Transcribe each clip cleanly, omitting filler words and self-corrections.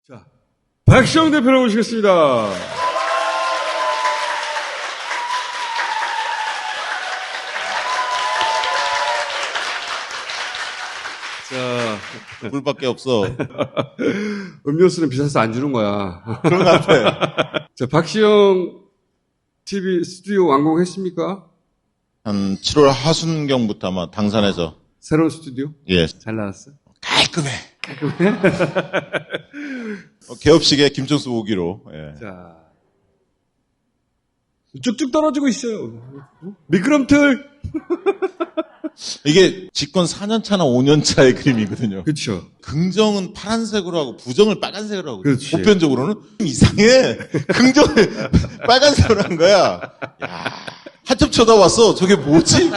자, 박시영 대표를 모시겠습니다. 자, 물밖에 없어. 음료수는 비싸서 안 주는 거야. 그런 것 같아. 자, 박시영 TV 스튜디오 완공했습니까? 한 7월 하순경부터 아마 당산에서. 새로운 스튜디오? 예. 잘 나왔어? 깔끔해. 개업식에 김천수 오기로. 예. 자, 쭉쭉 떨어지고 있어요. 미끄럼틀. 이게 집권 4년 차나 5년 차의 그림이거든요. 그렇죠. 긍정은 파란색으로 하고 부정을 빨간색으로 하고. 그렇지. 보편적으로는 이상해. 긍정을 빨간색으로 한 거야. 야, 한참 쳐다봤어. 저게 뭐지?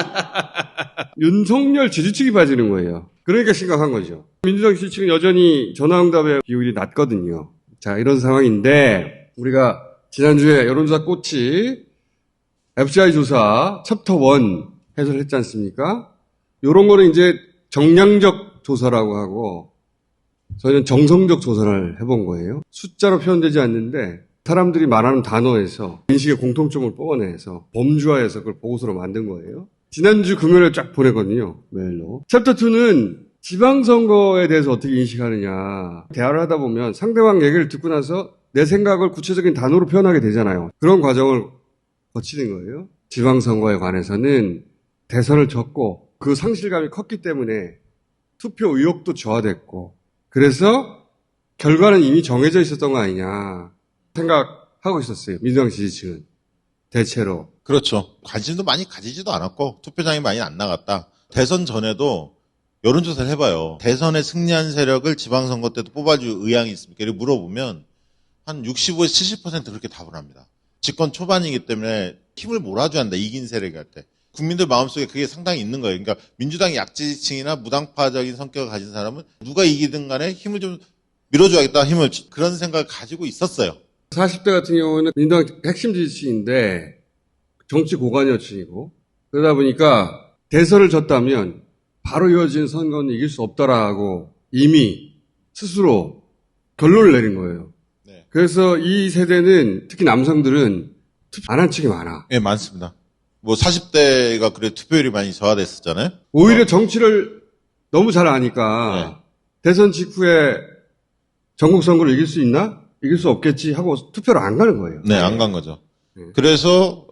윤석열 지지층이 빠지는 거예요. 그러니까 심각한 거죠. 민주당 지지층은 여전히 전화응답의 비율이 낮거든요. 자, 이런 상황인데 우리가 지난주에 여론조사 꽃이 FCI 조사 챕터 1 해설했지 않습니까? 요런 거는 이제 정량적 조사라고 하고 저희는 정성적 조사를 해본 거예요. 숫자로 표현되지 않는데 사람들이 말하는 단어에서 인식의 공통점을 뽑아내서 범주화해서 그걸 보고서로 만든 거예요. 지난주 금요일에 쫙 보냈거든요. 메일로. 챕터 2는 지방선거에 대해서 어떻게 인식하느냐. 대화를 하다 보면 상대방 얘기를 듣고 나서 내 생각을 구체적인 단어로 표현하게 되잖아요. 그런 과정을 거치는 거예요. 지방선거에 관해서는 대선을 졌고 그 상실감이 컸기 때문에 투표 의욕도 저하됐고 그래서 결과는 이미 정해져 있었던 거 아니냐 생각하고 있었어요. 민주당 지지층은. 대체로. 그렇죠. 관심도 많이 가지지도 않았고 투표장이 많이 안 나갔다. 대선 전에도 여론조사를 해봐요. 대선에 승리한 세력을 지방선거 때도 뽑아줄 의향이 있습니까? 이렇게 물어보면 한 65에서 70% 그렇게 답을 합니다. 집권 초반이기 때문에 힘을 몰아줘야 한다. 이긴 세력한테. 국민들 마음속에 그게 상당히 있는 거예요. 그러니까 민주당의 약지지층이나 무당파적인 성격을 가진 사람은 누가 이기든 간에 힘을 좀 밀어줘야겠다. 힘을 그런 생각을 가지고 있었어요. 40대 같은 경우는 민주당 핵심 지지층인데 정치 고관여층이고 그러다 보니까 대선을 졌다면 바로 이어진 선거는 이길 수 없다라고 이미 스스로 결론을 내린 거예요. 네. 그래서 이 세대는 특히 남성들은 투표 안 한 층이 많아. 네, 많습니다. 뭐 40대가 그래 투표율이 많이 저하됐었잖아요. 오히려 정치를 너무 잘 아니까 대선 직후에 전국 선거를 이길 수 있나? 이길 수 없겠지 하고 투표를 안 가는 거예요. 네, 안 간 거죠. 그래서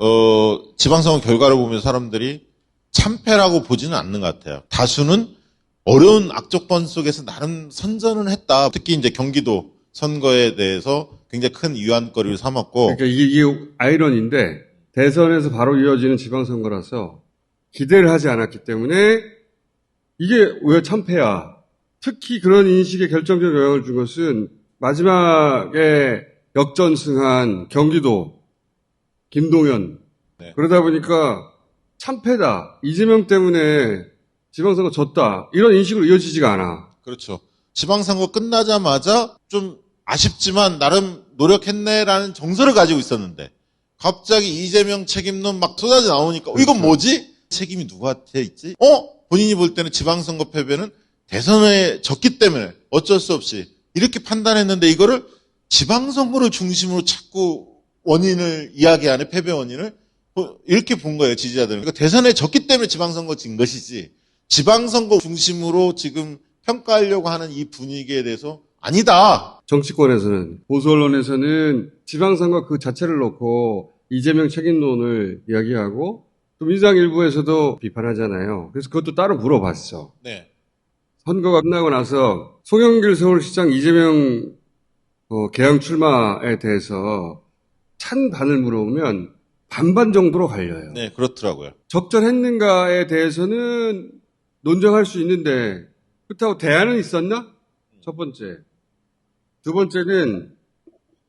지방선거 결과를 보면 사람들이 참패라고 보지는 않는 것 같아요. 다수는 어려운 악조건 속에서 나름 선전은 했다. 특히 이제 경기도 선거에 대해서 굉장히 큰 위안거리를 삼았고. 그러니까 이게 아이러니인데 대선에서 바로 이어지는 지방선거라서 기대를 하지 않았기 때문에 이게 왜 참패야. 특히 그런 인식에 결정적 영향을 준 것은 마지막에 역전승한 경기도 김동연. 네. 그러다 보니까 참패다. 이재명 때문에 지방선거 졌다. 이런 인식으로 이어지지가 않아. 그렇죠. 지방선거 끝나자마자 좀 아쉽지만 나름 노력했네라는 정서를 가지고 있었는데 갑자기 이재명 책임론 막 쏟아져 나오니까 이건 뭐지? 책임이 누구한테 있지? 본인이 볼 때는 지방선거 패배는 대선에 졌기 때문에 어쩔 수 없이 이렇게 판단했는데 이거를 지방선거를 중심으로 자꾸 원인을 이야기하는 패배 원인을 이렇게 본 거예요, 지지자들은. 그러니까 대선에 졌기 때문에 지방선거 진 것이지 지방선거 중심으로 지금 평가하려고 하는 이 분위기에 대해서 아니다. 정치권에서는 보수 언론에서는 지방선거 그 자체를 놓고 이재명 책임론을 이야기하고 또 민주당 일부에서도 비판하잖아요. 그래서 그것도 따로 물어봤어. 네. 선거가 끝나고 나서 송영길 서울시장 이재명 개항 출마에 대해서 찬반을 물어보면 반반 정도로 갈려요. 네, 그렇더라고요. 적절했는가에 대해서는 논쟁할 수 있는데 그렇다고 대안은 있었나? 첫 번째. 두 번째는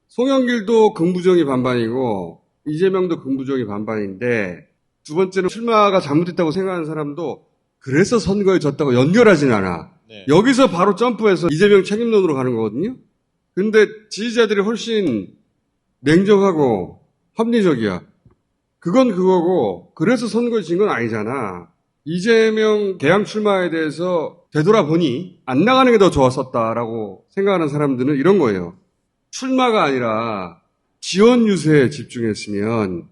송영길도 긍부정이 반반이고 이재명도 긍부정이 반반인데 두 번째는 출마가 잘못됐다고 생각하는 사람도 그래서 선거에 졌다고 연결하진 않아. 네. 여기서 바로 점프해서 이재명 책임론으로 가는 거거든요. 근데 지지자들이 훨씬 냉정하고 합리적이야. 그건 그거고 그래서 선거에 진 건 아니잖아. 이재명 개항 출마에 대해서 되돌아보니 안 나가는 게 더 좋았었다라고 생각하는 사람들은 이런 거예요. 출마가 아니라 지원 유세에 집중했으면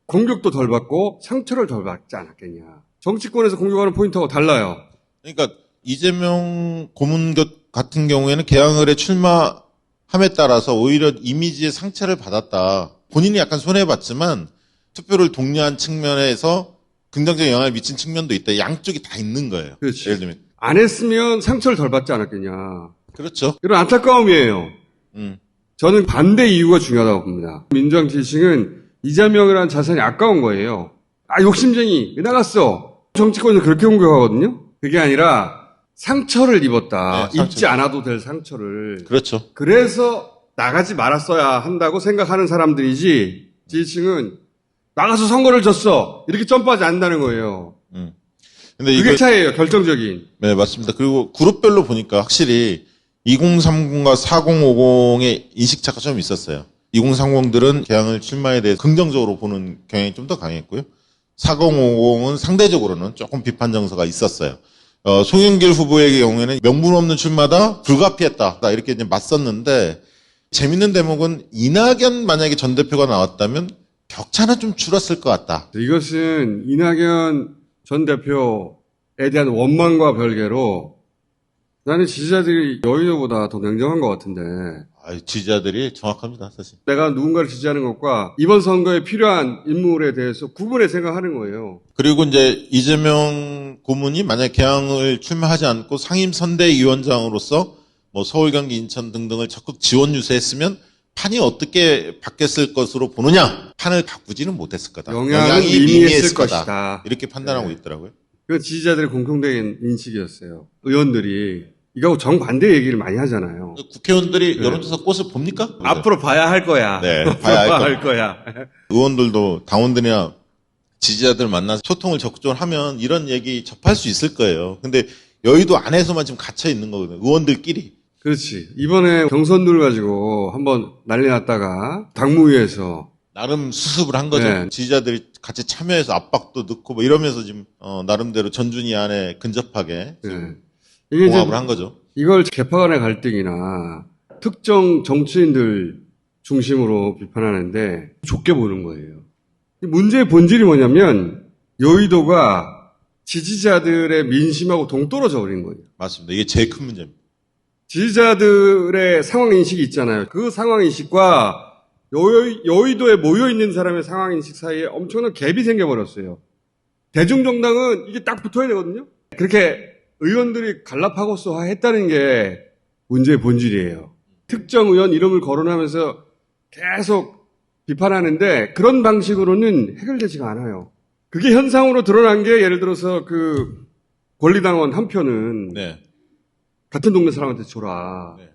공격도 덜 받고 상처를 덜 받지 않았겠냐. 정치권에서 공격하는 포인트하고 달라요. 그러니까 이재명 고문 같은 경우에는 개항을에 출마함에 따라서 오히려 이미지의 상처를 받았다. 본인이 약간 손해봤지만 투표를 독려한 측면에서 긍정적인 영향을 미친 측면도 있다. 양쪽이 다 있는 거예요. 그렇지. 예를 들면. 안 했으면 상처를 덜 받지 않았겠냐. 그렇죠. 이런 안타까움이에요. 저는 반대 이유가 중요하다고 봅니다. 민주당 지지층은 이재명이라는 자산이 아까운 거예요. 아, 욕심쟁이. 왜 나갔어? 정치권에서 그렇게 공격하거든요. 그게 아니라 상처를 입었다. 네, 입지 않아도 될 상처를. 그렇죠. 그래서 나가지 말았어야 한다고 생각하는 사람들이지, 지지층은 나가서 선거를 졌어. 이렇게 점프하지 않는다는 거예요. 근데 그게 이거 차이예요, 결정적인. 네, 맞습니다. 그리고 그룹별로 보니까 확실히 2030과 4050의 인식차가 좀 있었어요. 2030들은 개항을 출마에 대해 긍정적으로 보는 경향이 좀 더 강했고요. 4050은 상대적으로는 조금 비판 정서가 있었어요. 송영길 후보의 경우에는 명분 없는 출마다 불가피했다. 이렇게 이제 맞섰는데 재밌는 대목은 이낙연 만약에 전 대표가 나왔다면 격차는 좀 줄었을 것 같다. 이것은 이낙연 전 대표에 대한 원망과 별개로 나는 지지자들이 여의도보다 더 냉정한 것 같은데 지지자들이 정확합니다, 사실. 내가 누군가를 지지하는 것과 이번 선거에 필요한 인물에 대해서 구분해 생각하는 거예요. 그리고 이제 이재명 고문이 만약 개항을 출마하지 않고 상임선대위원장으로서 뭐 서울, 경기, 인천 등등을 적극 지원 유세했으면 판이 어떻게 바뀌었을 것으로 보느냐? 판을 바꾸지는 못했을 거다. 영향이 미미했을 것이다. 이렇게 판단하고 네. 있더라고요. 그 지지자들의 공통된 인식이었어요. 의원들이 이거하고 정반대 얘기를 많이 하잖아요. 국회의원들이 여론조사 꽃을 봅니까? 앞으로 봐야 할 거야. 네, 봐야 할 거야. 의원들도 당원들이나 지지자들 만나서 소통을 적극적으로 하면 이런 얘기 접할 수 있을 거예요. 근데 여의도 안에서만 지금 갇혀 있는 거거든요. 의원들끼리. 그렇지. 이번에 경선들 가지고 한번 난리 났다가 당무위에서 나름 수습을 한 거죠. 네. 지지자들이 같이 참여해서 압박도 넣고 뭐 이러면서 지금 나름대로 전준위 안에 근접하게 네. 이게 이제 봉합을 한 거죠. 이걸 개파 간의 갈등이나 특정 정치인들 중심으로 비판하는데 좁게 보는 거예요. 문제의 본질이 뭐냐면 여의도가 지지자들의 민심하고 동떨어져 버린 거예요. 맞습니다. 이게 제일 큰 문제입니다. 지지자들의 상황인식이 있잖아요. 그 상황인식과 여의도에 모여있는 사람의 상황인식 사이에 엄청난 갭이 생겨버렸어요. 대중정당은 이게 딱 붙어야 되거든요. 그렇게 의원들이 갈라파고스 했다는 게 문제의 본질이에요. 특정 의원 이름을 거론하면서 계속 비판하는데 그런 방식으로는 해결되지가 않아요. 그게 현상으로 드러난 게 예를 들어서 그 권리당원 한 표는 네. 같은 동네 사람한테 줘라. 네.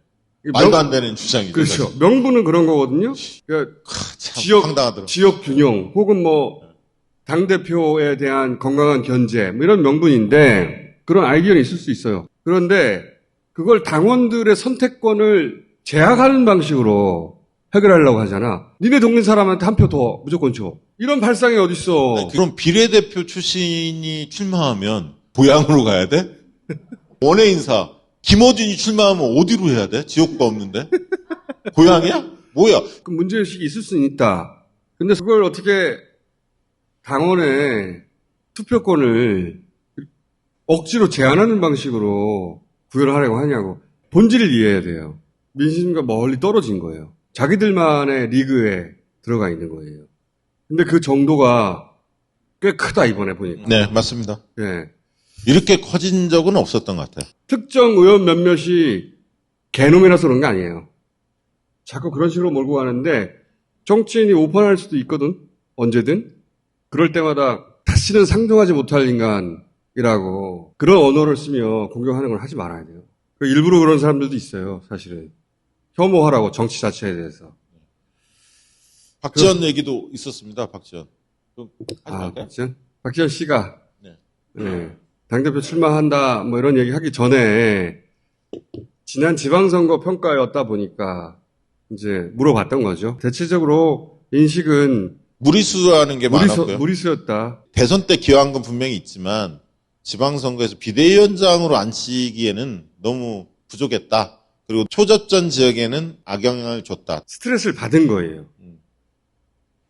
말도 안 되는 네. 주장이죠. 그렇죠. 사실. 명분은 그런 거거든요. 그러니까 참 황당하더라고요. 지역 균형 혹은 뭐 당대표에 대한 건강한 견제 뭐 이런 명분인데 그런 아이디어는 있을 수 있어요. 그런데 그걸 당원들의 선택권을 제약하는 방식으로 해결하려고 하잖아. 니네 동네 사람한테 한 표 더 무조건 줘. 이런 발상이 어딨어. 네, 그럼 비례대표 출신이 출마하면 고향으로 가야 돼? 원외 인사 김어준이 출마하면 어디로 해야 돼? 지역구가 없는데? 고향이야? 뭐야? 그 문제의식이 있을 수는 있다. 근데 그걸 어떻게 당원의 투표권을 억지로 제한하는 방식으로 구현을 하려고 하냐고. 본질을 이해해야 돼요. 민심과 멀리 떨어진 거예요. 자기들만의 리그에 들어가 있는 거예요. 근데 그 정도가 꽤 크다, 이번에 보니까. 네, 맞습니다. 예. 이렇게 커진 적은 없었던 것 같아요. 특정 의원 몇몇이 개놈이라서 그런 게 아니에요. 자꾸 그런 식으로 몰고 가는데 정치인이 오판할 수도 있거든. 언제든. 그럴 때마다 다시는 상종하지 못할 인간이라고 그런 언어를 쓰며 공격하는 걸 하지 말아야 돼요. 일부러 그런 사람들도 있어요. 사실은. 혐오하라고 정치 자체에 대해서. 박지원 얘기도 있었습니다. 박지원. 좀 하지 아, 말까요? 박지원 씨가 네. 네, 당대표 출마한다 뭐 이런 얘기 하기 전에 지난 지방선거 평가였다 보니까 이제 물어봤던 거죠. 대체적으로 인식은 무리수라는 게 많았고요. 무리수였다. 대선 때 기여한 건 분명히 있지만 지방선거에서 비대위원장으로 앉히기에는 너무 부족했다. 그리고 초접전 지역에는 악영향을 줬다. 스트레스를 받은 거예요.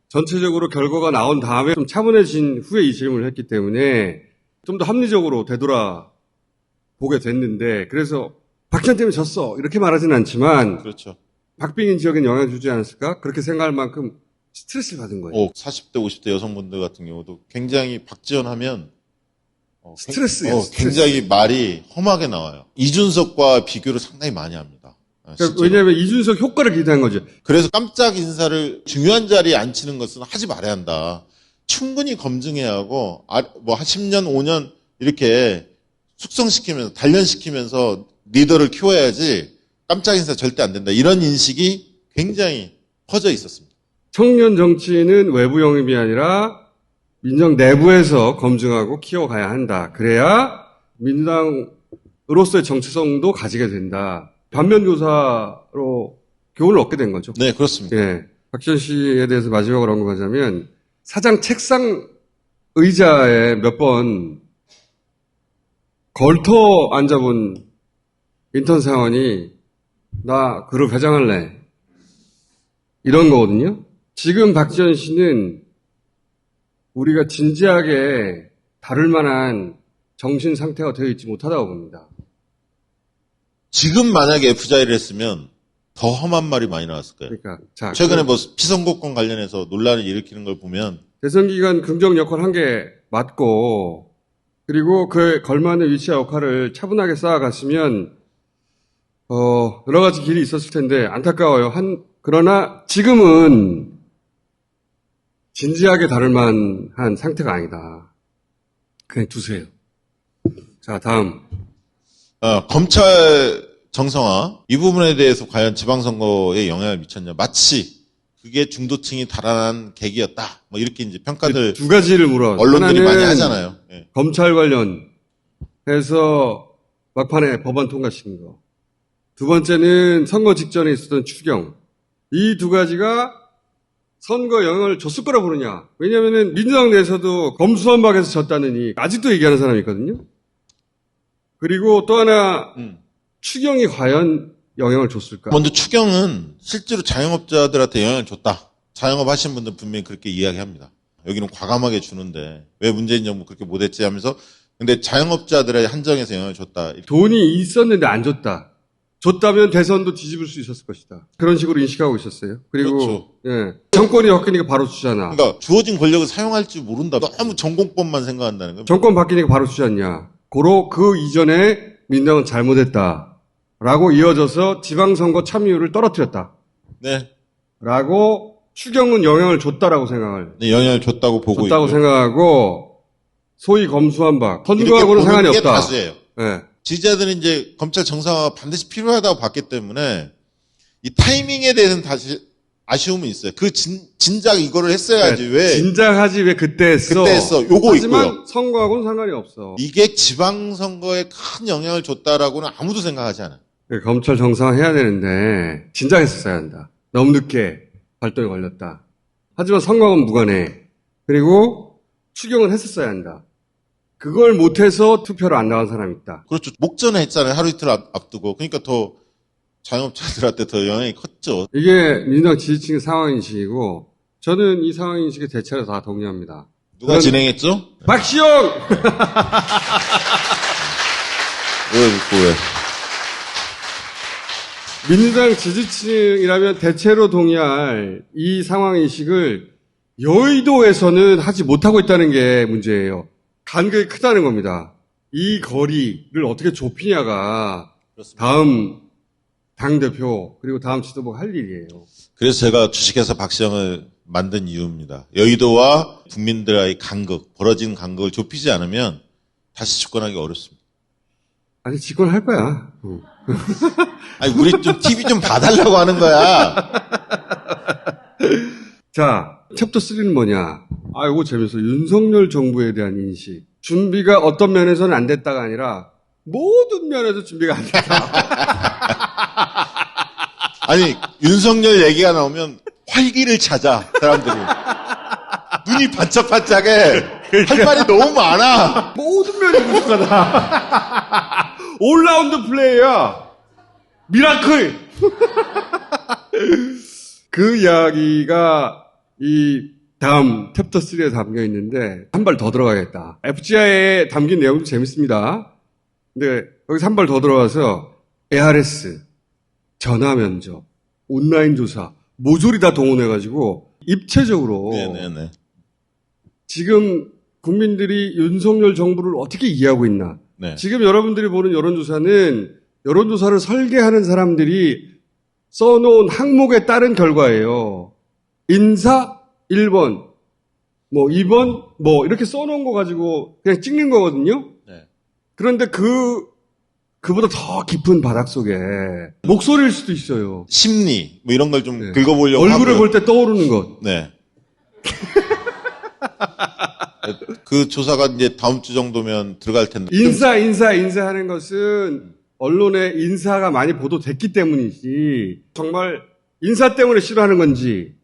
전체적으로 결과가 나온 다음에 좀 차분해진 후에 이 질문을 했기 때문에 좀 더 합리적으로 되돌아보게 됐는데, 그래서 박지원 때문에 졌어 이렇게 말하진 않지만 그렇죠. 박빙인 지역엔 영향을 주지 않았을까? 그렇게 생각할 만큼 스트레스를 받은 거예요. 40대, 50대 여성분들 같은 경우도 굉장히 박지원 하면 스트레스예요. 굉장히 말이 험하게 나와요. 이준석과 비교를 상당히 많이 합니다. 그러니까 왜냐하면 이준석 효과를 기대한 거죠. 그래서 깜짝 인사를 중요한 자리에 앉히는 것은 하지 말아야 한다. 충분히 검증해야 하고 뭐 10년, 5년 이렇게 숙성시키면서 단련시키면서 리더를 키워야지 깜짝 인사 절대 안 된다. 이런 인식이 굉장히 퍼져 있었습니다. 청년 정치인은 외부 영입이 아니라 민정 내부에서 검증하고 키워가야 한다. 그래야 민주당으로서의 정체성도 가지게 된다. 반면교사로 교훈을 얻게 된 거죠. 네, 그렇습니다. 예. 박지원 씨에 대해서 마지막으로 언급하자면 사장 책상 의자에 몇 번 걸터 앉아본 인턴 사원이 나 그룹 회장할래. 이런 거거든요. 지금 박지원 씨는 우리가 진지하게 다룰 만한 정신 상태가 되어 있지 못하다고 봅니다. 지금 만약에 F자리를 했으면 더 험한 말이 많이 나왔을 거예요. 그러니까 자, 최근에 뭐 피선거권 관련해서 논란을 일으키는 걸 보면 대선 기간 긍정 역할 한 개 맞고 그리고 그에 걸맞는 위치와 역할을 차분하게 쌓아갔으면 여러 가지 길이 있었을 텐데 안타까워요. 그러나 지금은 진지하게 다룰 만한 상태가 아니다. 그냥 두세요. 자, 다음. 검찰 정상화 이 부분에 대해서 과연 지방선거에 영향을 미쳤냐. 마치 그게 중도층이 달아난 계기였다. 뭐 이렇게 이제 평가들 두 가지를 물어. 언론들이 많이 하나는 하잖아요. 예. 검찰 관련해서 막판에 법안 통과시킨 거. 두 번째는 선거 직전에 있었던 추경. 이 두 가지가 선거 영향을 줬을 거라 보느냐. 왜냐면은 민주당 내에서도 검수완박에서 졌다느니 아직도 얘기하는 사람이 있거든요. 그리고 또 하나 추경이 과연 영향을 줬을까? 먼저 추경은 실제로 자영업자들한테 영향을 줬다. 자영업 하시는 분들 분명히 그렇게 이야기합니다. 여기는 과감하게 주는데 왜 문재인 정부 그렇게 못했지 하면서 근데 자영업자들의 한정에서 영향을 줬다. 돈이 있었는데 안 줬다. 줬다면 대선도 뒤집을 수 있었을 것이다. 그런 식으로 인식하고 있었어요. 그리고 그렇죠. 예, 정권이 바뀌니까 바로 주잖아. 그러니까 주어진 권력을 사용할 줄 모른다. 너무 전공법만 생각한다는 거예요. 정권 바뀌니까 바로 주지 않냐. 그 이전에 민당은 잘못했다라고 이어져서 지방선거 참여율을 떨어뜨렸다. 네. 라고 추경은 영향을 줬다라고 생각을 네, 영향을 줬다고 보고 줬다고 있고요. 생각하고 소위 검수완박 이렇게 선거하고는 보는 상관이 게 없다. 다수예요. 예. 지지자들은 이제 검찰 정상화가 반드시 필요하다고 봤기 때문에 이 타이밍에 대해서는 다시 아쉬움은 있어요. 그 진작 이거를 했어야지 왜 진작하지 왜 그때 했어? 그때 했어. 요거 하지만 있고요. 선거하고는 상관이 없어. 이게 지방선거에 큰 영향을 줬다라고는 아무도 생각하지 않아요. 검찰 정상화 해야 되는데 진작 했었어야 한다. 너무 늦게 발동에 걸렸다. 하지만 선거하고는 무관해. 그리고 추경은 했었어야 한다. 그걸 못해서 투표를 안 나간 사람이 있다. 그렇죠. 목전에 했잖아요. 하루 이틀 앞두고. 그러니까 더 자영업자들한테 더 영향이 컸죠. 이게 민주당 지지층의 상황인식이고 저는 이 상황인식에 대체로 다 동의합니다. 누가 진행했죠? 박시영! 왜? 민주당 지지층이라면 대체로 동의할 이 상황인식을 여의도에서는 하지 못하고 있다는 게 문제예요. 간격이 크다는 겁니다. 이 거리를 어떻게 좁히냐가 그렇습니다. 다음 당대표 그리고 다음 지도부가 할 일이에요. 그래서 제가 주식회사 박시영을 만든 이유입니다. 여의도와 국민들의 벌어진 간극을 좁히지 않으면 다시 집권하기 어렵습니다. 아니 집권할 거야. 아니, 우리 좀 TV 좀 봐달라고 하는 거야. 자, 챕터 3는 뭐냐? 이거 재밌어. 윤석열 정부에 대한 인식. 준비가 어떤 면에서는 안 됐다가 아니라 모든 면에서 준비가 안 됐다. 아니, 윤석열 얘기가 나오면 활기를 찾아, 사람들이. 눈이 반짝반짝해. 할 말이 너무 많아. 모든 면이 부족하다. 올라운드 플레이야. 미라클. 그 이야기가 이 다음 챕터 3에 담겨 있는데 한 발 더 들어가겠다. FGI에 담긴 내용도 재밌습니다. 근데 여기서 한 발 더 들어가서 ARS, 전화 면접, 온라인 조사 모조리 다 동원해가지고 입체적으로 네네네. 지금 국민들이 윤석열 정부를 어떻게 이해하고 있나. 네. 지금 여러분들이 보는 여론조사는 여론조사를 설계하는 사람들이 써놓은 항목에 따른 결과예요. 인사 1번, 뭐 2번, 뭐 이렇게 써놓은 거 가지고 그냥 찍는 거거든요. 네. 그런데 그보다 더 깊은 바닥 속에 목소리일 수도 있어요. 심리 뭐 이런 걸 좀 네. 긁어보려고 얼굴을 하고요. 볼 때 떠오르는 것. 네. 그 조사가 이제 다음 주 정도면 들어갈 텐데. 인사하는 것은 언론에 인사가 많이 보도됐기 때문이지 정말 인사 때문에 싫어하는 건지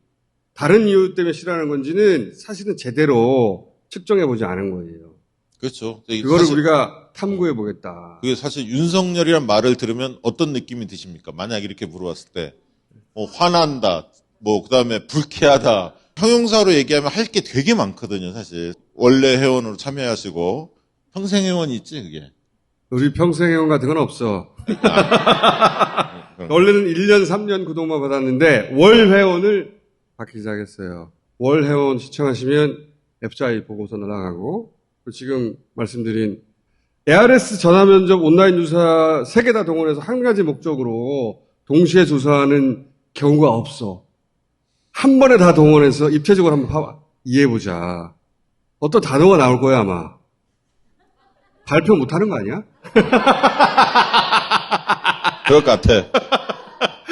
다른 이유 때문에 싫어하는 건지는 사실은 제대로 측정해보지 않은 거예요. 그렇죠. 그거를 사실, 우리가 탐구해보겠다. 그게 사실 윤석열이란 말을 들으면 어떤 느낌이 드십니까? 만약 이렇게 물어봤을 때, 뭐 화난다, 뭐 그다음에 불쾌하다. 형용사로 얘기하면 할 게 되게 많거든요, 사실. 원래 회원으로 참여하시고 평생 회원이 있지, 그게. 우리 평생 회원 같은 건 없어. 원래는 1년, 3년 구독만 받았는데 월 회원을 받기 시작했어요. 월 회원 시청하시면 FGI 보고서 날아가고 지금 말씀드린 ARS 전화면접 온라인 조사 3개 다 동원해서 한 가지 목적으로 동시에 조사하는 경우가 없어. 한 번에 다 동원해서 입체적으로 한번 이해해보자. 어떤 단어가 나올 거야 아마. 발표 못하는 거 아니야? 그럴 것 같아.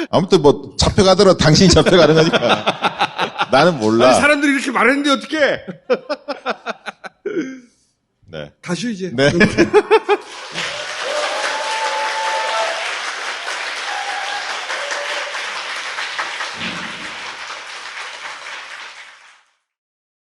아무튼 뭐 잡혀가더라도 당신이 잡혀가는 거니까. 나는 몰라. 아니, 사람들이 이렇게 말했는데 어떡해? 네. 가슈 이제. 네.